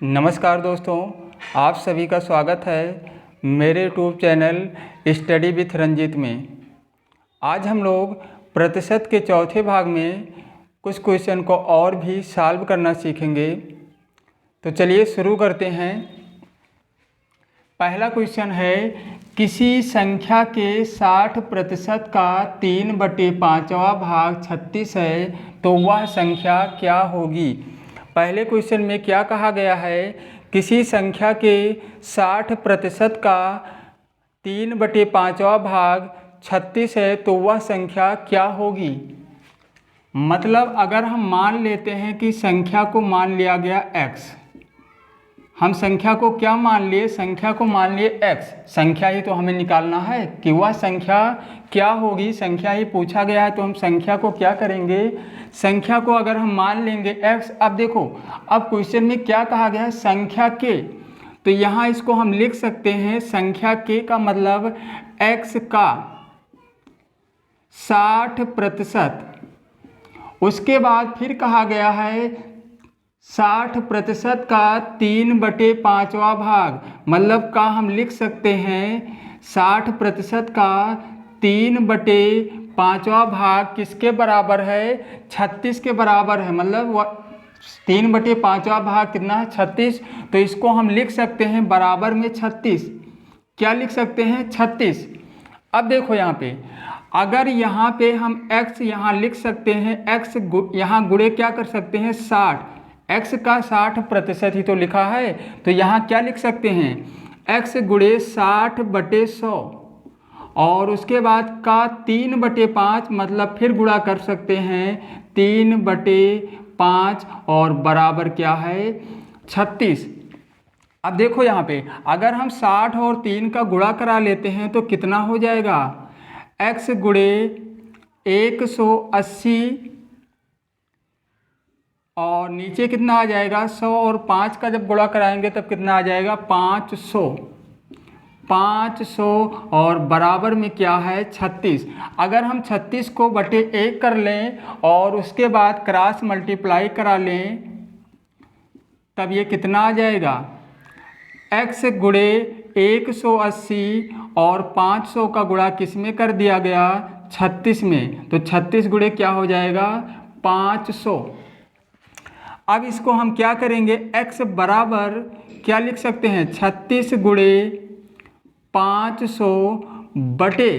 नमस्कार दोस्तों, आप सभी का स्वागत है मेरे YouTube channel study with Ranjit में। आज हम लोग प्रतिशत के चौथे भाग में कुछ क्वेश्चन को और भी सॉल्व करना सीखेंगे। तो चलिए शुरू करते हैं। पहला क्वेश्चन है, किसी संख्या के 60% का 3/5वां भाग 36 है तो वह संख्या क्या होगी। पहले क्वेश्चन में क्या कहा गया है, किसी संख्या के 60% का 3/5वां भाग 36 है तो वह संख्या क्या होगी। मतलब अगर हम मान लेते हैं कि संख्या को मान लिया गया x, हम संख्या को क्या मान लिए, संख्या को मान लिए x। संख्या ही तो हमें निकालना है कि वह संख्या क्या होगी, संख्या ही पूछा गया है तो हम संख्या को क्या करेंगे, संख्या को अगर हम मान लेंगे x। अब देखो, अब क्वेश्चन में क्या कहा गया है, संख्या के, तो यहाँ इसको हम लिख सकते हैं संख्या के का मतलब x का 60%। उसके बाद फिर कहा गया है 60% का 3/5वां भाग, मतलब का हम लिख सकते हैं 60% का 3/5वां भाग किसके बराबर है, 36 के बराबर है। मतलब 3/5वां भाग कितना है, 36। तो इसको हम लिख सकते हैं बराबर में 36। क्या लिख सकते हैं, 36। अब देखो यहाँ पे, अगर यहाँ पे हम x यहाँ लिख सकते हैं, x यहाँ गुणे क्या कर सकते हैं 60, x का 60% ही तो लिखा है, तो यहाँ क्या लिख सकते हैं x गुणे 60/100 और उसके बाद का 3/5, मतलब फिर गुणा कर सकते हैं 3/5 और बराबर क्या है 36। अब देखो यहाँ पे, अगर हम 60 और 3 का गुणा करा लेते हैं तो कितना हो जाएगा, x गुणे 180 और नीचे कितना आ जाएगा 100 और 5 का जब गुणा कराएंगे तब कितना आ जाएगा 500 और बराबर में क्या है 36। अगर हम 36 को बटे 1 कर लें और उसके बाद क्रॉस मल्टीप्लाई करा लें तब ये कितना आ जाएगा, x गुणे 180 और 500 का गुणा किस में कर दिया गया 36 में, तो 36 गुणे क्या हो जाएगा 500। अब इसको हम क्या करेंगे, x बराबर क्या लिख सकते हैं 36 गुणे 500 बटे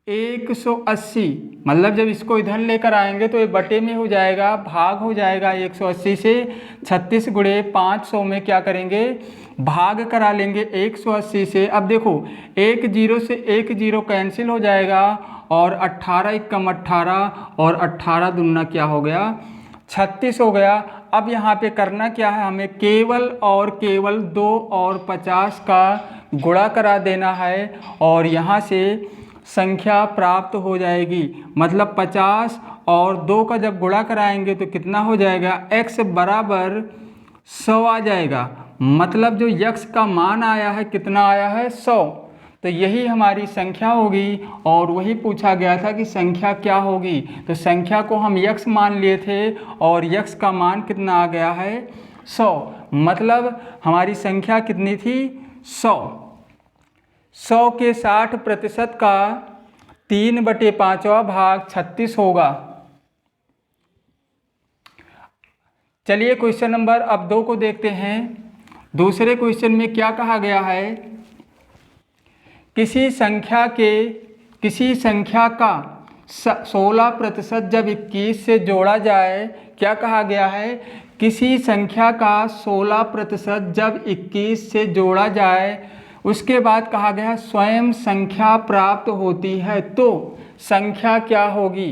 180, मतलब जब इसको इधर लेकर आएंगे तो ये बटे में हो जाएगा, भाग हो जाएगा 180 से। 36 गुणे 500 में क्या करेंगे, भाग करा लेंगे 180 से। अब देखो, 1 0 से 1 0 कैंसिल हो जाएगा और 18 एकम 18 और 18 दूना क्या हो गया 36 हो गया। अब यहाँ पे करना क्या है, हमें केवल और केवल 2 और 50 का गुणा करा देना है और यहाँ से संख्या प्राप्त हो जाएगी। मतलब 50 और 2 का जब गुणा कराएंगे तो कितना हो जाएगा, x बराबर 100 आ जाएगा। मतलब जो x का मान आया है कितना आया है 100, तो यही हमारी संख्या होगी और वही पूछा गया था कि संख्या क्या होगी। तो संख्या को हम x मान लिए थे और x का मान कितना आ गया है 100, मतलब हमारी संख्या कितनी थी 100 के 60% का 3/5वां भाग 36 होगा। चलिए क्वेश्चन नंबर अब 2 को देखते हैं। दूसरे क्वेश्चन में क्या कहा गया है, किसी संख्या का 16% जब 21 से जोड़ा जाए, क्या कहा गया है, किसी संख्या का 16% जब 21 से जोड़ा जाए, उसके बाद कहा गया स्वयं संख्या प्राप्त होती है तो संख्या क्या होगी।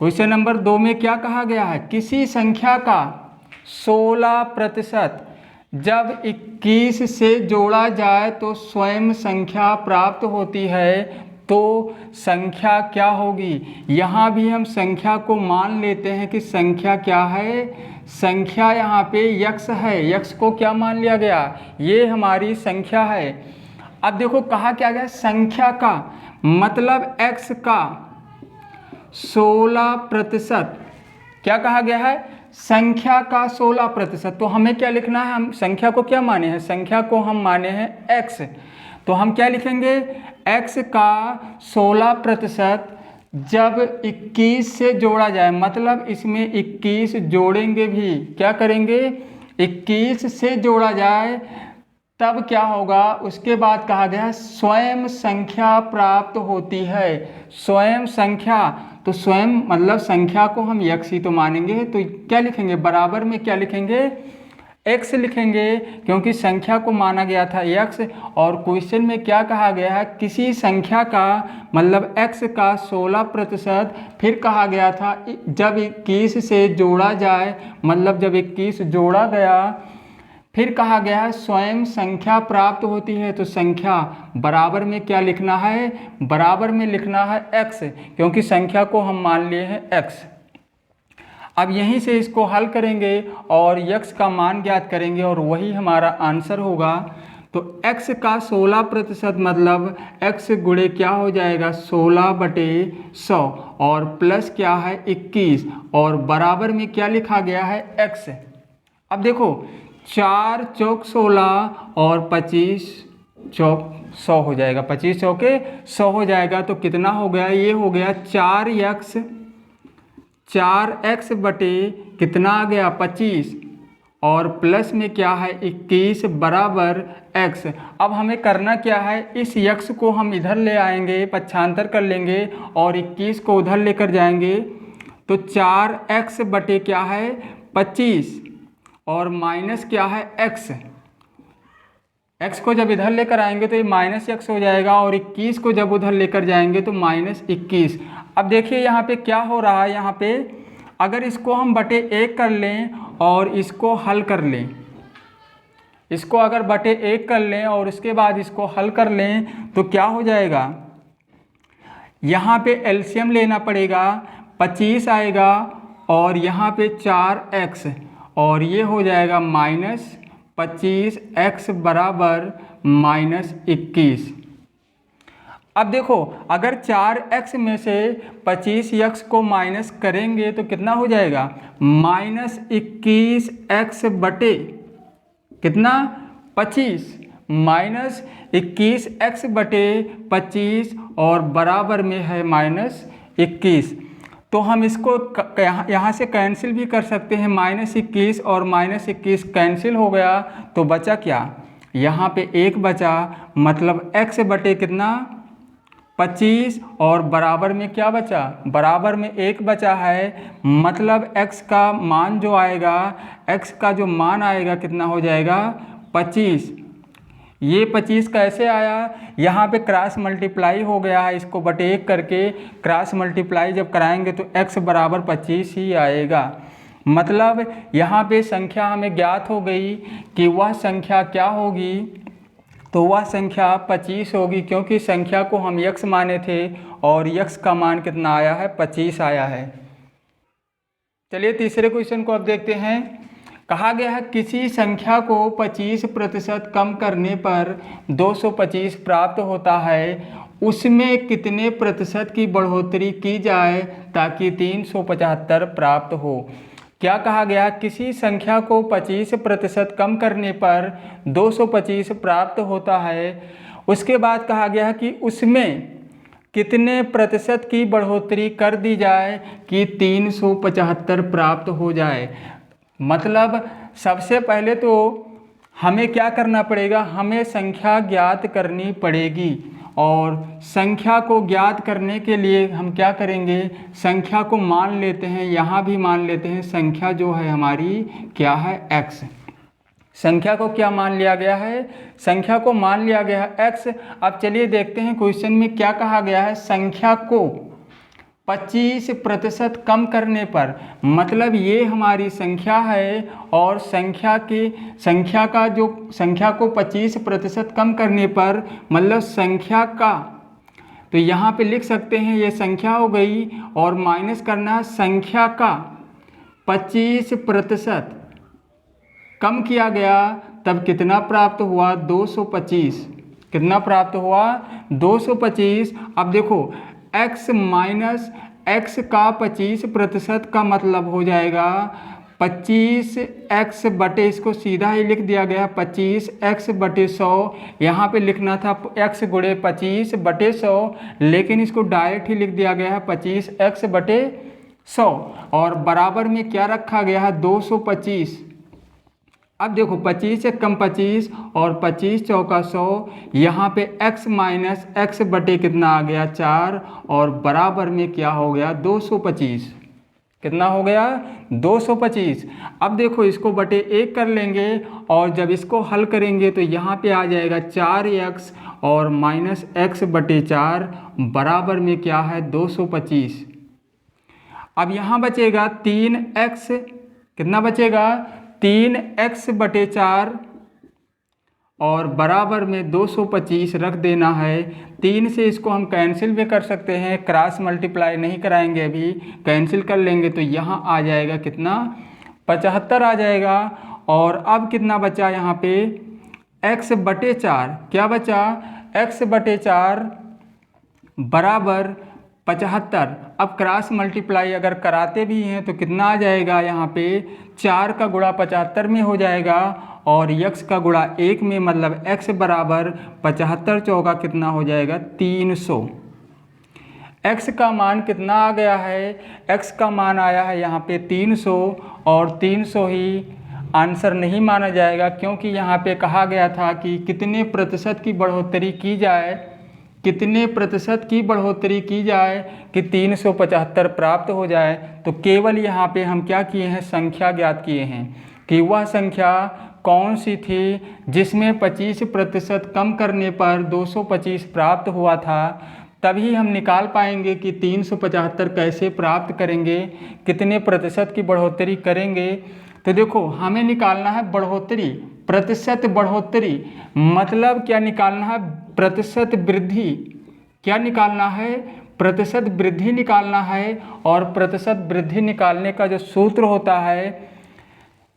क्वेश्चन नंबर 2 में क्या कहा गया है, किसी संख्या का 16% जब 21 से जोड़ा जाए तो स्वयं संख्या प्राप्त होती है तो संख्या क्या होगी। यहाँ भी हम संख्या को मान लेते हैं कि संख्या क्या है, संख्या यहाँ पे x है, x को क्या मान लिया गया, ये हमारी संख्या है। अब देखो कहा क्या गया, संख्या का मतलब x का 16%, क्या कहा गया है संख्या का 16%। तो हमें क्या लिखना है, हम संख्या को क्या माने हैं, संख्या को हम माने हैं x। तो हम क्या लिखेंगे, x का 16% जब 21 से जोड़ा जाए, मतलब इसमें 21 जोड़ेंगे भी, क्या करेंगे 21 से जोड़ा जाए तब क्या होगा, उसके बाद कहा गया स्वयं संख्या प्राप्त होती है। स्वयं संख्या, तो स्वयं मतलब संख्या को हम x ही तो मानेंगे, तो क्या लिखेंगे, बराबर में क्या लिखेंगे, x लिखेंगे, क्योंकि संख्या को माना गया था x। और क्वेश्चन में क्या कहा गया है, किसी संख्या का मतलब x का 16%, फिर कहा गया था जब 21 से जोड़ा जाए, मतलब जब 21 जोड़ा गया, फिर कहा गया है स्वयं संख्या प्राप्त होती है। तो संख्या बराबर में क्या लिखना है, बराबर में लिखना है x, क्योंकि संख्या को हम मान लिए हैं x। अब यहीं से इसको हल करेंगे और x का मान ज्ञात करेंगे और वही हमारा आंसर होगा। तो x का 16% मतलब x गुणे क्या हो जाएगा 16/100 और प्लस क्या है 21 और बराबर में क्या लिखा गया है x। अब देखो 4 चौक 16 और 25 चौक 100 हो जाएगा, 25 चौके 100 हो जाएगा। तो कितना हो गया, ये हो गया 4x बटे कितना आ गया 25 और प्लस में क्या है 21 बराबर x। अब हमें करना क्या है, इस x को हम इधर ले आएंगे, पक्षांतर कर लेंगे और 21 को उधर लेकर जाएंगे। तो 4x बटे क्या है 25 और माइनस क्या है x। x को जब इधर लेकर आएंगे तो ये माइनस x हो जाएगा और 21 को जब उधर लेकर जाएंगे तो माइनस 21। अब देखिए यहाँ पे क्या हो रहा है, यहाँ पे अगर इसको हम बटे 1 कर लें और इसको हल कर लें, इसको अगर बटे 1 कर लें और उसके बाद इसको हल कर लें तो क्या हो जाएगा, यहाँ पे एलसीएम लेना पड़ेगा, 25 आएगा और यहाँ पे 4x और ये हो जाएगा माइनस 25x बराबर माइनस 21। अब देखो अगर 4x में से 25x को माइनस करेंगे तो कितना हो जाएगा, माइनस 21x बटे कितना 25, माइनस 21x बटे 25 और बराबर में है माइनस 21। तो हम इसको यहाँ से कैंसिल भी कर सकते हैं, माइनस 21 और माइनस 21 कैंसिल हो गया तो बचा क्या, यहाँ पे 1 बचा, मतलब x बटे कितना 25 और बराबर में क्या बचा, बराबर में 1 बचा है, मतलब x का मान जो आएगा, x का जो मान आएगा कितना हो जाएगा 25। ये 25 कैसे आया, यहाँ पे क्रॉस मल्टीप्लाई हो गया है, इसको बटे 1 करके क्रॉस मल्टीप्लाई जब कराएंगे तो x बराबर 25 ही आएगा। मतलब यहाँ पे संख्या हमें ज्ञात हो गई कि वह संख्या क्या होगी, तो वह संख्या 25 होगी, क्योंकि संख्या को हम x माने थे और x का मान कितना आया है 25 आया है। चलिए तीसरे क्वेश्चन को अब देखते हैं। कहा गया है किसी संख्या को 25% कम करने पर 225 प्राप्त होता है, उसमें कितने प्रतिशत की बढ़ोतरी की जाए ताकि 375 प्राप्त हो। क्या कहा गया, किसी संख्या को 25% कम करने पर 225 प्राप्त होता है, उसके बाद कहा गया कि उसमें कितने प्रतिशत की बढ़ोतरी कर दी जाए कि 375 प्राप्त हो जाए। मतलब सबसे पहले तो हमें क्या करना पड़ेगा, हमें संख्या ज्ञात करनी पड़ेगी और संख्या को ज्ञात करने के लिए हम क्या करेंगे, संख्या को मान लेते हैं, यहाँ भी मान लेते हैं, संख्या जो है हमारी क्या है x। संख्या को क्या मान लिया गया है, संख्या को मान लिया गया है x। अब चलिए देखते हैं क्वेश्चन में क्या कहा गया है, संख्या को 25% कम करने पर, मतलब ये हमारी संख्या है और संख्या को 25% कम करने पर मतलब संख्या का, तो यहाँ पे लिख सकते हैं ये संख्या हो गई और माइनस करना है संख्या का 25% कम किया गया तब कितना प्राप्त हुआ 225। कितना प्राप्त हुआ 225। अब देखो x माइनस x का 25% का मतलब हो जाएगा 25x बटे, इसको सीधा ही लिख दिया गया 25x बटे 100। यहाँ पे लिखना था x गुणे 25 बटे 100, लेकिन इसको डायरेक्ट ही लिख दिया गया है 25x बटे 100 और बराबर में क्या रखा गया है 225। अब देखो 25 से कम 25 और 25 चौका 100, यहाँ पे x माइनस एक्स बटे कितना आ गया 4 और बराबर में क्या हो गया 225। कितना हो गया 225। अब देखो इसको बटे 1 कर लेंगे और जब इसको हल करेंगे तो यहाँ पे आ जाएगा 4x और माइनस एक्स बटे 4 बराबर में क्या है 225। अब यहाँ बचेगा 3x, कितना बचेगा 3x बटे 4 और बराबर में 225 रख देना है। 3 से इसको हम कैंसिल भी कर सकते हैं, क्रॉस मल्टीप्लाई नहीं कराएंगे, अभी कैंसिल कर लेंगे तो यहाँ आ जाएगा कितना 75 आ जाएगा। और अब कितना बचा यहाँ पे x बटे 4, क्या बचा x बटे 4 बराबर 75। अब क्रॉस मल्टीप्लाई अगर कराते भी हैं तो कितना आ जाएगा यहाँ पे 4 का गुणा 75 में हो जाएगा और x का गुणा 1 में, मतलब x बराबर 75 चौका कितना हो जाएगा 300। x का मान कितना आ गया है, x का मान आया है यहाँ पे 300 और 300 ही आंसर नहीं माना जाएगा, क्योंकि यहाँ पे कहा गया था कि कितने प्रतिशत की बढ़ोतरी की जाए, कितने प्रतिशत की बढ़ोतरी की जाए कि 375 प्राप्त हो जाए। तो केवल यहाँ पे हम क्या किए हैं, संख्या ज्ञात किए हैं कि वह संख्या कौन सी थी जिसमें 25% कम करने पर 225 प्राप्त हुआ था। तभी हम निकाल पाएंगे कि 375 कैसे प्राप्त करेंगे, कितने प्रतिशत की बढ़ोतरी करेंगे। तो देखो हमें निकालना है बढ़ोतरी, प्रतिशत बढ़ोतरी, मतलब क्या निकालना है प्रतिशत वृद्धि, क्या निकालना है प्रतिशत वृद्धि निकालना है। और प्रतिशत वृद्धि निकालने का जो सूत्र होता है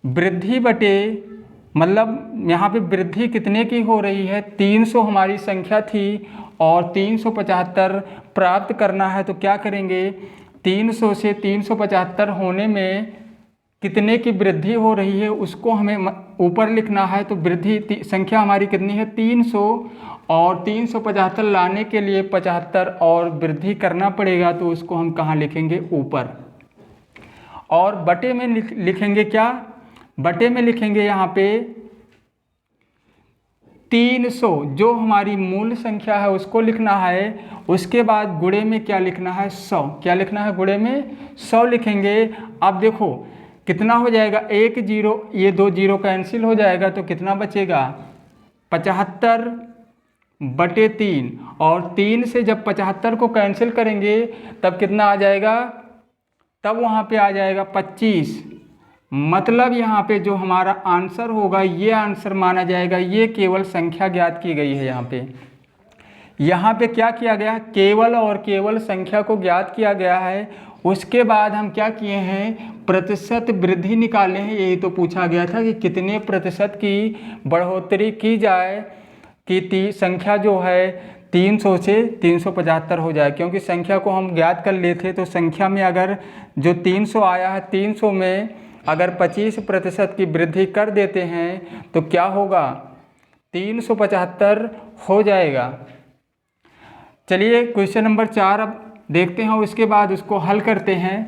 वृद्धि बटे, मतलब यहाँ पे वृद्धि कितने की हो रही है 300 हमारी संख्या थी और 375 प्राप्त करना है। तो क्या करेंगे 300 से 375 होने में कितने की वृद्धि हो रही है उसको हमें ऊपर लिखना है। तो वृद्धि संख्या हमारी कितनी है 300 और 375 लाने के लिए 75 और वृद्धि करना पड़ेगा, तो उसको हम कहाँ लिखेंगे ऊपर। और बटे में लिखेंगे क्या, बटे में लिखेंगे यहाँ पे 300 जो हमारी मूल संख्या है उसको लिखना है। उसके बाद गुणे में क्या लिखना है 100, क्या लिखना है गुणे में 100 लिखेंगे। अब देखो कितना हो जाएगा 1 0, ये 2 0 कैंसिल हो जाएगा तो कितना बचेगा 75 बटे 3 और 3 से जब 75 को कैंसिल करेंगे तब कितना आ जाएगा, तब वहाँ पे आ जाएगा 25। मतलब यहाँ पे जो हमारा आंसर होगा ये आंसर माना जाएगा। ये केवल संख्या ज्ञात की गई है। यहाँ पे क्या किया गया, केवल और केवल संख्या को ज्ञात किया गया है। उसके बाद हम क्या किए हैं प्रतिशत वृद्धि निकाले हैं। यही तो पूछा गया था कि कितने प्रतिशत की बढ़ोतरी की जाए कि संख्या जो है 300 से 375 हो जाए, क्योंकि संख्या को हम ज्ञात कर लेते तो संख्या में अगर जो 300 आया है 300 में अगर 25% की वृद्धि कर देते हैं तो क्या होगा 375 हो जाएगा। चलिए क्वेश्चन नंबर 4 अब देखते हैं, उसके बाद उसको हल करते हैं।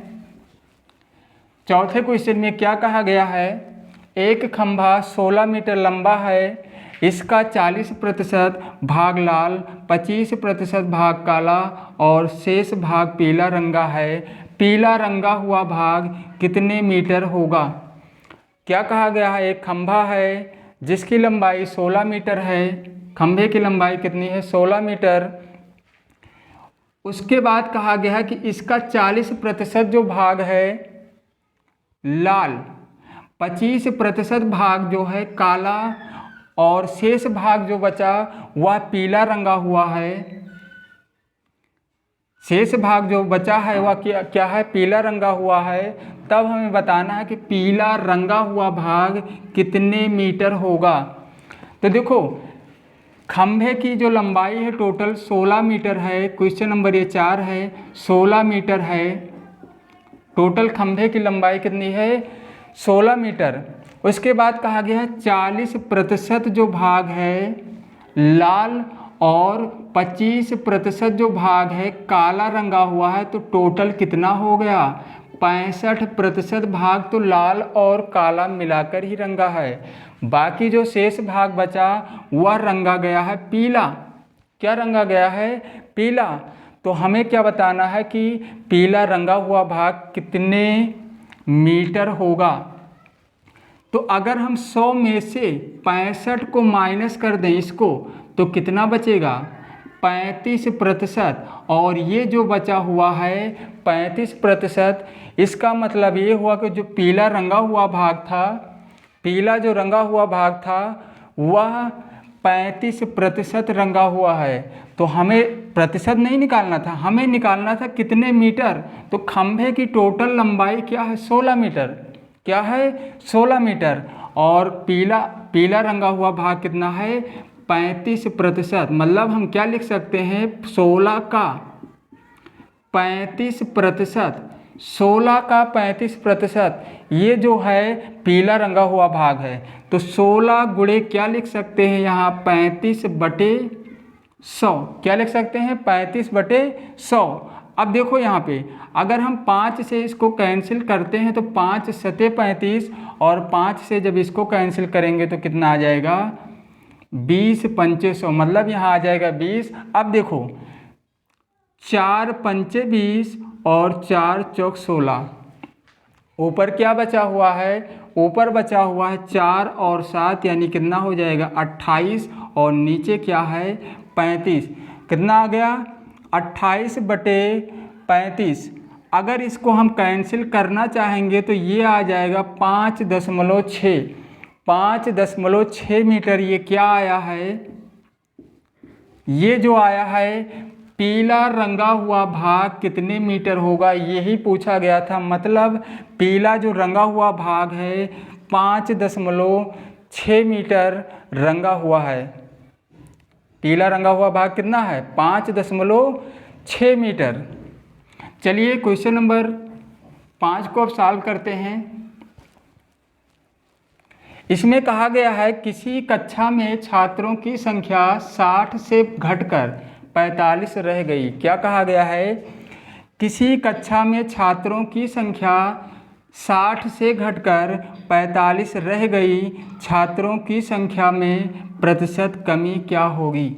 चौथे क्वेश्चन में क्या कहा गया है, एक खंभा 16 मीटर लंबा है, इसका 40% भाग लाल, 25% भाग काला और शेष भाग पीला रंगा है। पीला रंगा हुआ भाग कितने मीटर होगा। क्या कहा गया है, एक खंभा है जिसकी लंबाई 16 मीटर है, खंभे की लंबाई कितनी है 16 मीटर। उसके बाद कहा गया है कि इसका 40% जो भाग है लाल, 25% भाग जो है काला और शेष भाग जो बचा वह पीला रंगा हुआ है। शेष भाग जो बचा है वह क्या है पीला रंगा हुआ है। तब हमें बताना है कि पीला रंगा हुआ भाग कितने मीटर होगा। तो देखो खंभे की जो लंबाई है टोटल 16 मीटर है, क्वेश्चन नंबर ये 4 है, 16 मीटर है टोटल। खंभे की लंबाई कितनी है 16 मीटर। उसके बाद कहा गया है 40% जो भाग है लाल और 25% जो भाग है काला रंगा हुआ है, तो टोटल कितना हो गया? 65% भाग तो लाल और काला मिलाकर ही रंगा है। बाकी जो शेष भाग बचा वह रंगा गया है पीला। क्या रंगा गया है? पीला। तो हमें क्या बताना है कि पीला रंगा हुआ भाग कितने मीटर होगा। तो अगर हम 100 में से 65 को माइनस कर दें इसको, तो कितना बचेगा? 35%। और ये जो बचा हुआ है 35%, इसका मतलब ये हुआ कि जो पीला रंगा हुआ भाग था, पीला जो रंगा हुआ भाग था वह 35% रंगा हुआ है। तो हमें प्रतिशत नहीं निकालना था, हमें निकालना था कितने मीटर। तो खंभे की टोटल लंबाई क्या है? 16 मीटर। क्या है? 16 मीटर। और पीला रंगा हुआ भाग कितना है? 35%। मतलब हम क्या लिख सकते हैं? 16 का 35%। 16 का 35%, ये जो है पीला रंगा हुआ भाग है। तो 16 गुणे क्या लिख सकते हैं यहाँ? 35/100। क्या लिख सकते हैं? 35/100। अब देखो यहाँ पे अगर हम 5 से इसको कैंसिल करते हैं तो 5 सते 35, और 5 से जब इसको कैंसिल करेंगे तो कितना आ जाएगा? 20 पंचे 100, मतलब यहाँ आ जाएगा 20। अब देखो 4 पंचे 20 और 4 चौक 16। ऊपर क्या बचा हुआ है? ऊपर बचा हुआ है 4 और 7, यानी कितना हो जाएगा? 28। और नीचे क्या है? 35। कितना आ गया? 28/35। अगर इसको हम कैंसिल करना चाहेंगे तो ये आ जाएगा 5.6। 5.6 मीटर ये क्या आया है? ये जो आया है पीला रंगा हुआ भाग कितने मीटर होगा, यही पूछा गया था। मतलब पीला जो रंगा हुआ भाग है 5.6 मीटर रंगा हुआ है। पीला रंगा हुआ भाग कितना है? 5.6 मीटर। चलिए क्वेश्चन नंबर 5 को अब सॉल्व करते हैं। इसमें कहा गया है किसी कक्षा में छात्रों की संख्या 60 से घटकर 45 रह गई। क्या कहा गया है? किसी कक्षा में छात्रों की संख्या 60 से घटकर 45 रह गई, छात्रों की संख्या में प्रतिशत कमी क्या होगी।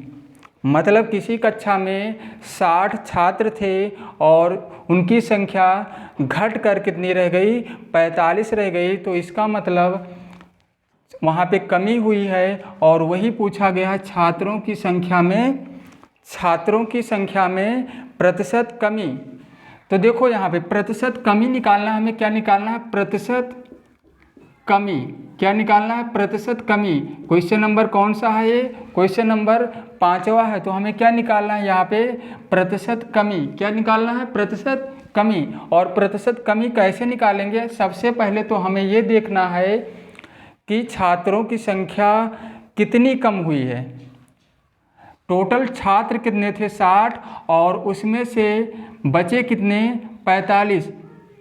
मतलब किसी कक्षा में 60 छात्र थे और उनकी संख्या घट कर कितनी रह गई? 45 रह गई। तो इसका मतलब वहाँ पे कमी हुई है, और वही पूछा गया है छात्रों की संख्या में प्रतिशत कमी। तो देखो यहाँ पे प्रतिशत कमी निकालना है, हमें क्या निकालना है? प्रतिशत कमी। क्या निकालना है? प्रतिशत कमी। क्वेश्चन नंबर कौन सा है ये? क्वेश्चन नंबर 5वां है। तो हमें क्या निकालना है यहाँ पे? प्रतिशत कमी। क्या निकालना है? प्रतिशत कमी। और प्रतिशत कमी कैसे निकालेंगे? सबसे पहले तो हमें ये देखना है कि छात्रों की संख्या कितनी कम हुई है। टोटल छात्र कितने थे? 60, और उसमें से बचे कितने? 45।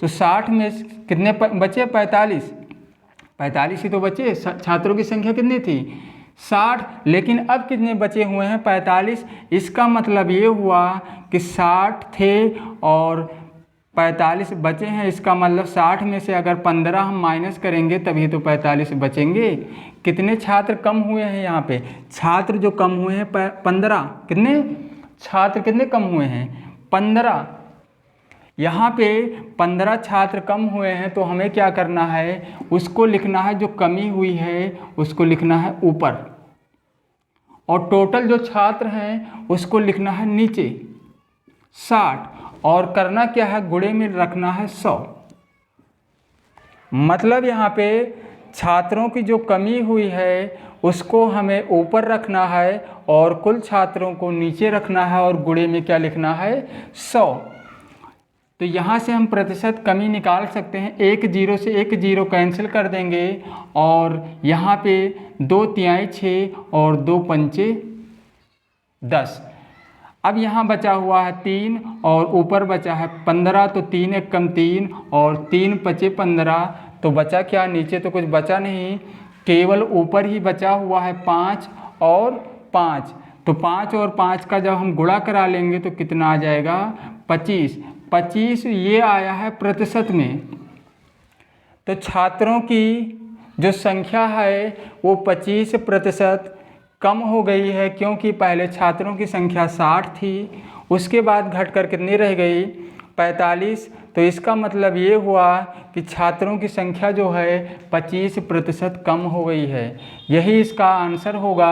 तो 60 में कितने बचे? 45। 45 ही तो बचे। छात्रों की संख्या कितनी थी? 60। लेकिन अब कितने बचे हुए हैं? 45। इसका मतलब ये हुआ कि 60 थे और 45 बचे हैं। इसका मतलब 60 में से अगर 15 हम माइनस करेंगे तभी तो 45 बचेंगे। कितने छात्र कम हुए हैं यहाँ पे? छात्र जो कम हुए हैं 15। कितने छात्र कितने कम हुए हैं? 15। यहाँ पे 15 छात्र कम हुए हैं। तो हमें क्या करना है? उसको लिखना है, जो कमी हुई है उसको लिखना है ऊपर, और टोटल जो छात्र हैं उसको लिखना है नीचे 60। और करना क्या है? गुणे में रखना है 100। मतलब यहाँ पे छात्रों की जो कमी हुई है उसको हमें ऊपर रखना है और कुल छात्रों को नीचे रखना है, और गुणे में क्या लिखना है? 100। तो यहाँ से हम प्रतिशत कमी निकाल सकते हैं। 1 0 से 1 0 कैंसिल कर देंगे, और यहाँ पे 2 तिहाई 6 और 2 पंचे 10। अब यहाँ बचा हुआ है 3 और ऊपर बचा है 15। तो 3 1 कम 3 और 3 5 15, तो बचा क्या, नीचे तो कुछ बचा नहीं, केवल ऊपर ही बचा हुआ है 5 और 5। तो 5 और 5 का जब हम गुणा करा लेंगे तो कितना आ जाएगा 25। 25 ये आया है प्रतिशत में। तो छात्रों की जो संख्या है वो 25% कम हो गई है, क्योंकि पहले छात्रों की संख्या 60 थी, उसके बाद घटकर कितनी रह गई 45। तो इसका मतलब ये हुआ कि छात्रों की संख्या जो है 25% कम हो गई है। यही इसका आंसर होगा